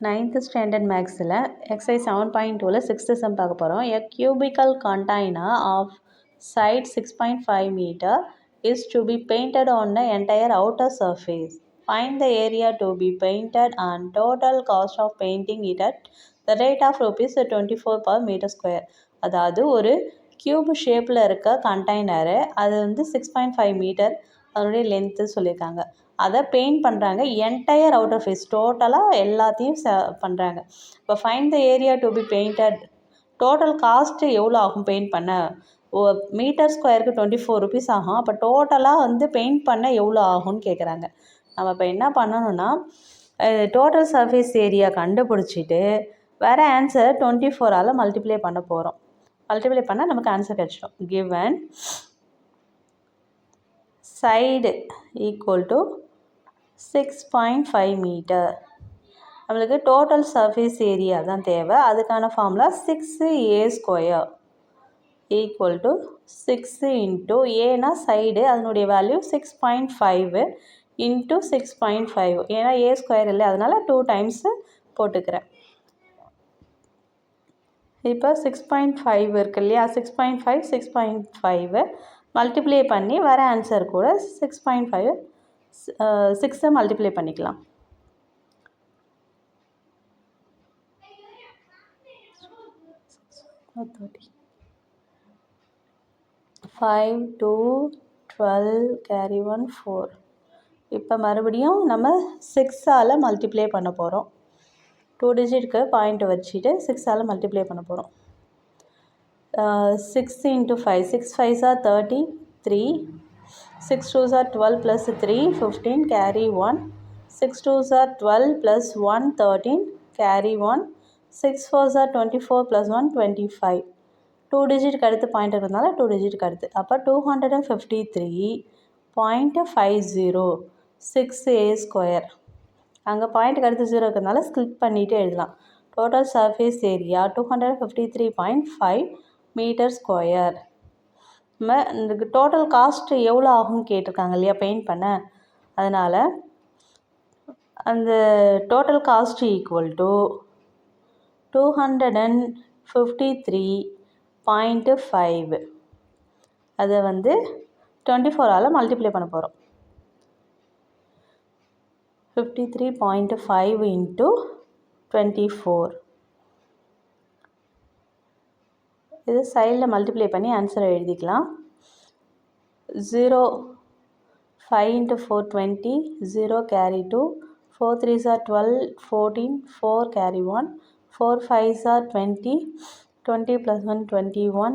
9th standard மேக்ஸில் exercise 7.2ல 6th sum பார்க்க போகிறோம். A cubical container of side 6.5 meter is to be painted on the entire outer surface. Find the area to be painted and total cost of painting it at the rate of rupees 24 per meter square. அதாவது ஒரு cube ஷேப்பில் இருக்க container அது வந்து 6.5 metre அதனுடைய length சொல்லியிருக்காங்க. அதை paint பண்ணுறாங்க என்டையர் அவுட்டர் ஃபேஸ் டோட்டலாக எல்லாத்தையும் பண்ணுறாங்க. இப்போ find the area to be painted, total cost எவ்வளோ ஆகும் பெயிண்ட் பண்ண? மீட்டர் ஸ்கொயருக்கு 24 ருபீஸ் ஆகும். அப்போ டோட்டலாக வந்து பெயிண்ட் பண்ண எவ்வளோ ஆகும்னு கேட்குறாங்க. நம்ம இப்போ என்ன பண்ணணும்னா டோட்டல் சர்ஃபேஸ் ஏரியா கண்டுபிடிச்சிட்டு வேறு ஆன்சர் 24ஆல் மல்டிப்ளை பண்ண போகிறோம். மல்டிப்ளை பண்ணால் நமக்கு ஆன்சர் கிடச்சிடும். Given side equal to 6.5 metre. நம்மளுக்கு டோட்டல் சர்ஃபேஸ் ஏரியா தான் தேவை. அதுக்கான formula 6a² equal to 6 into ஏன்னா சைடு அதனுடைய வேல்யூ 6.5 இன்ட்டு 6.5 ஏன்னா a² இல்லை அதனால் 2 டைம்ஸு போட்டுக்கிறேன். இப்போ 6.5 இருக்கு இல்லையா, 6.5 6.5 மல்டிப்ளை பண்ணி வர ஆன்சர் கூட 6.5 6 மல்டிப்ளை பண்ணிக்கலாம். Five 2 12 carry 1 4. இப்போ மறுபடியும் நம்ம 6ஆல் மல்டிப்ளை பண்ண போகிறோம். 2 டிஜிட்க்கு பாயிண்ட் வச்சுட்டு 6ஆல் மல்டிப்ளை பண்ண போகிறோம். 6 into 5 6 5s are 33, 6 2s are 12 plus 3 15 carry 1, 6 2s are 12 plus 1 13 carry 1, 6 4s are 24 plus 1 25. 2 டிஜிட்க்கு அடுத்து பாயிண்ட் இருக்கிறதுனால 2 டிஜிட்க்கு அடுத்து. அப்போ 253.50 6a². அங்கே பாயிண்ட்டுக்கு அடுத்து 0 இருக்கிறதுனால ஸ்கிப் பண்ணிவிட்டு எழுதலாம். Total surface area 253.5 metre square. நம்ம இந்த டோட்டல் காஸ்ட் எவ்வளோ ஆகும் கேட்டிருக்காங்க இல்லையா பெயிண்ட் பண்ண, அதனால் அந்த டோட்டல் காஸ்ட் ஈக்குவல் டு 253.5 அதை வந்து 24ஆல் மல்டிப்ளை பண்ண போகிறோம். 53.5 இன்ட்டு 24. இது சைடில் மல்டிப்ளை பண்ணி ஆன்சரை எழுதிக்கலாம். 0 5 into 4 20, 0 carry 2, 4 3s are 12 14, 4 carry 1, 4 5s are 20, 20 plus 1 21,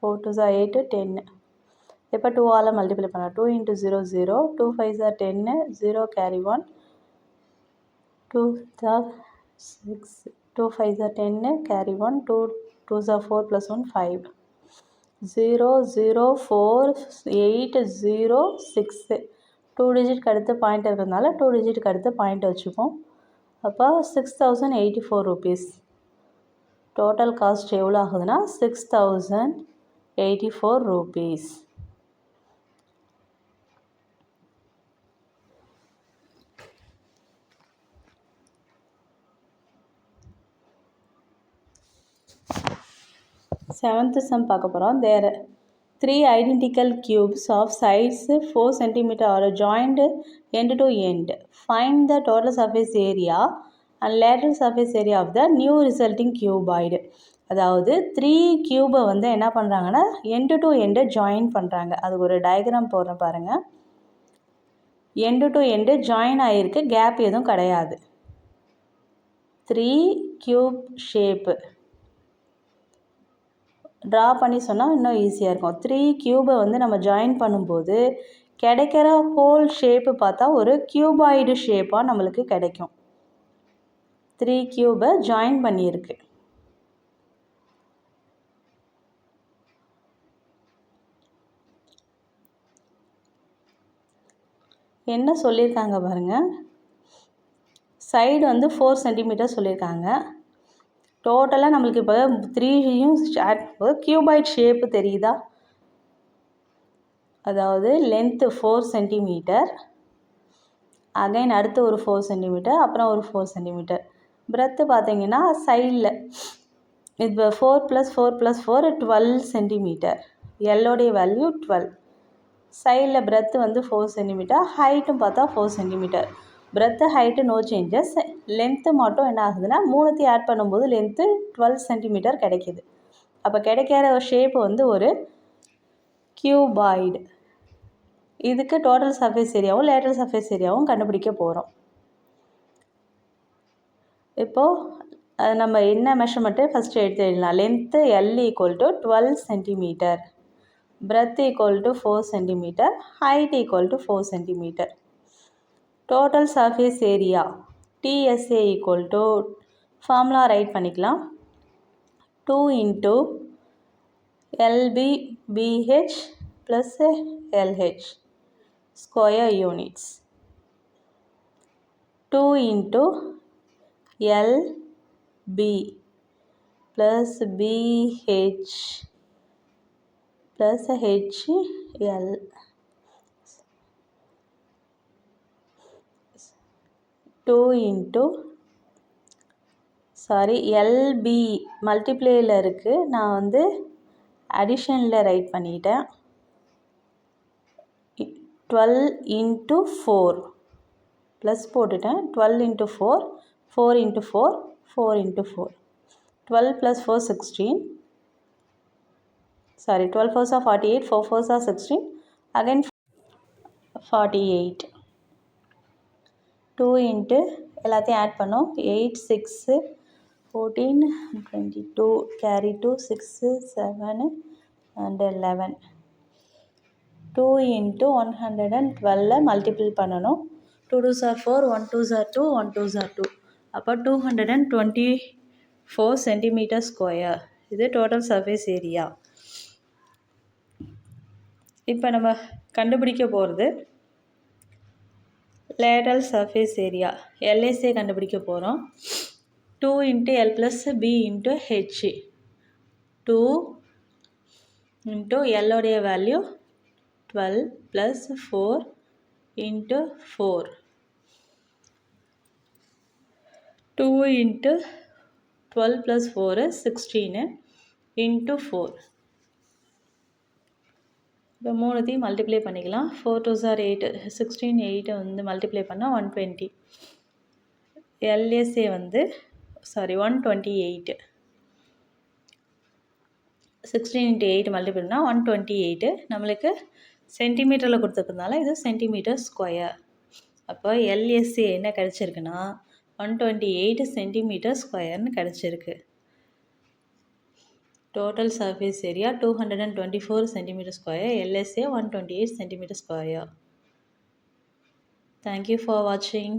4 2s are 8 10. இப்போ 2ஆல் மல்டிப்ளை பண்ணலாம். 2 into 0 0, 2 5s are 10, 0 carry 1, 2 are 6, 2 5s are 10 carry 1, 2 2s are 4 plus 1 5, 0 0 4 8 0 6. 2 டிஜிட்க்கு அடுத்து பாயிண்ட் இருக்கிறதுனால 2 டிஜிட்க்கு அடுத்து பாயிண்ட் வச்சுப்போம். அப்போ 6084 ருபீஸ். டோட்டல் காஸ்ட் எவ்வளோ ஆகுதுன்னா 6084 ருபீஸ். செவன்த் சம் பார்க்க போகிறோம். தேர் 3 identical cubes of sides 4 cm are joined end to end. Find the total surface area and lateral surface area of the new resulting cuboid. அதாவது 3 கியூபை வந்து என்ன பண்ணுறாங்கன்னா எண்டு டு எண்டு ஜாயின் பண்ணுறாங்க. அதுக்கு ஒரு diagram போடுறேன் பாருங்கள். எண்டு டு எண்டு ஜாயின் ஆகிருக்கு, கேப் எதுவும் கிடையாது. 3 கியூப் ஷேப்பு ட்ரா பண்ணி சொன்னால் இன்னும் ஈஸியாக இருக்கும். 3 கியூபை வந்து நம்ம ஜாயின் பண்ணும்போது கிடைக்கிற ஹோல் ஷேப்பு பார்த்தா ஒரு கியூபாய்டு ஷேப்பாக நம்மளுக்கு கிடைக்கும். 3 கியூபை ஜாயின் பண்ணியிருக்கு. என்ன சொல்லியிருக்காங்க பாருங்கள். சைடு வந்து 4 சென்டிமீட்டர் சொல்லியிருக்காங்க. டோட்டலாக நம்மளுக்கு இப்போ 3யும் கியூபாய்ட் ஷேப்பு தெரியுதா? அதாவது லென்த்து 4 சென்டிமீட்டர், அகைன் அடுத்து ஒரு 4 சென்டிமீட்டர், அப்புறம் ஒரு 4 சென்டிமீட்டர். பிரெத்து பார்த்தீங்கன்னா சைடில் இப்போ 4 + 4 + 4 12 சென்டிமீட்டர். எல்லோடைய வேல்யூ 12. சைடில் பிரெத்து வந்து 4 சென்டிமீட்டர், ஹைட்டும் பார்த்தா 4 centimetre. Breadth height no changes. Length மட்டும் என்ன ஆகுதுன்னா 3த்தையும் ஆட் பண்ணும்போது லென்த்து 12 சென்டிமீட்டர் கிடைக்கிது. அப்போ கிடைக்கிற ஒரு ஷேப் வந்து ஒரு கியூபாய்டு. இதுக்கு டோட்டல் சர்ஃபேஸ் ஏரியாவும் லேட்ரல் சர்ஃபேஸ் ஏரியாவும் கண்டுபிடிக்க போகிறோம். இப்போது நம்ம என்ன மெஷர்மெண்ட்டு ஃபஸ்ட்டு எடுத்து எழுதலாம். Length L = 12 centimetre, breadth = 4 centimetre, height = 4 centimetre. Total surface area TSA = formula right பண்ணிக்கலாம். 2 × LBBH + LH square units. 2 × LB + BH + HL. 2 LB மல்டிப்ளேயில் இருக்குது, நான் வந்து அடிஷனில் ரைட் பண்ணிட்டேன். 12 × 4 ப்ளஸ் போட்டுட்டேன். 12 × 4, 4 × 4, 4 × 4. 12 + 4 16. 12 4s are 48, 4 4s are 16, again 48. 2 × எல்லாத்தையும் ஆட் பண்ணோம். 8 6 14 22 carry 2 6 7 and 11. 2 × 112 மல்டிபிள் பண்ணணும். 2 2s are 4, 1 2s are 2, 1 2s are 2. அப்போ 224 சென்டிமீட்டர் ஸ்கொயர். இது டோட்டல் சர்ஃபேஸ் ஏரியா. இப்போ நம்ம கண்டுபிடிக்க போகிறது லேட்ரல் சர்ஃபேஸ் ஏரியா LSA கண்டுபிடிக்க போகிறோம். 2 × L + B × H. 2 × L உடைய வேல்யூ 12 + 4 × 4. 2 × 12 + 4 16 × 4. இப்போ 3த்தையும் மல்டிப்ளை பண்ணிக்கலாம். 4 2s are 8, 16 8 வந்து மல்டிப்ளை பண்ணால் 120. LSA வந்து 128. 16 × 8 மல்டிப்ளை பண்ணால் 128. நம்மளுக்கு சென்டிமீட்டரில் கொடுத்துருக்கறதுனால இது சென்டிமீட்டர் ஸ்கொயர். அப்போ LSA என்ன கிடச்சிருக்குன்னா 128 சென்டிமீட்டர் ஸ்கொயர்னு கிடச்சிருக்கு. Total surface area 224 centimeter square. LSA 128 centimeter square. Thank you for watching.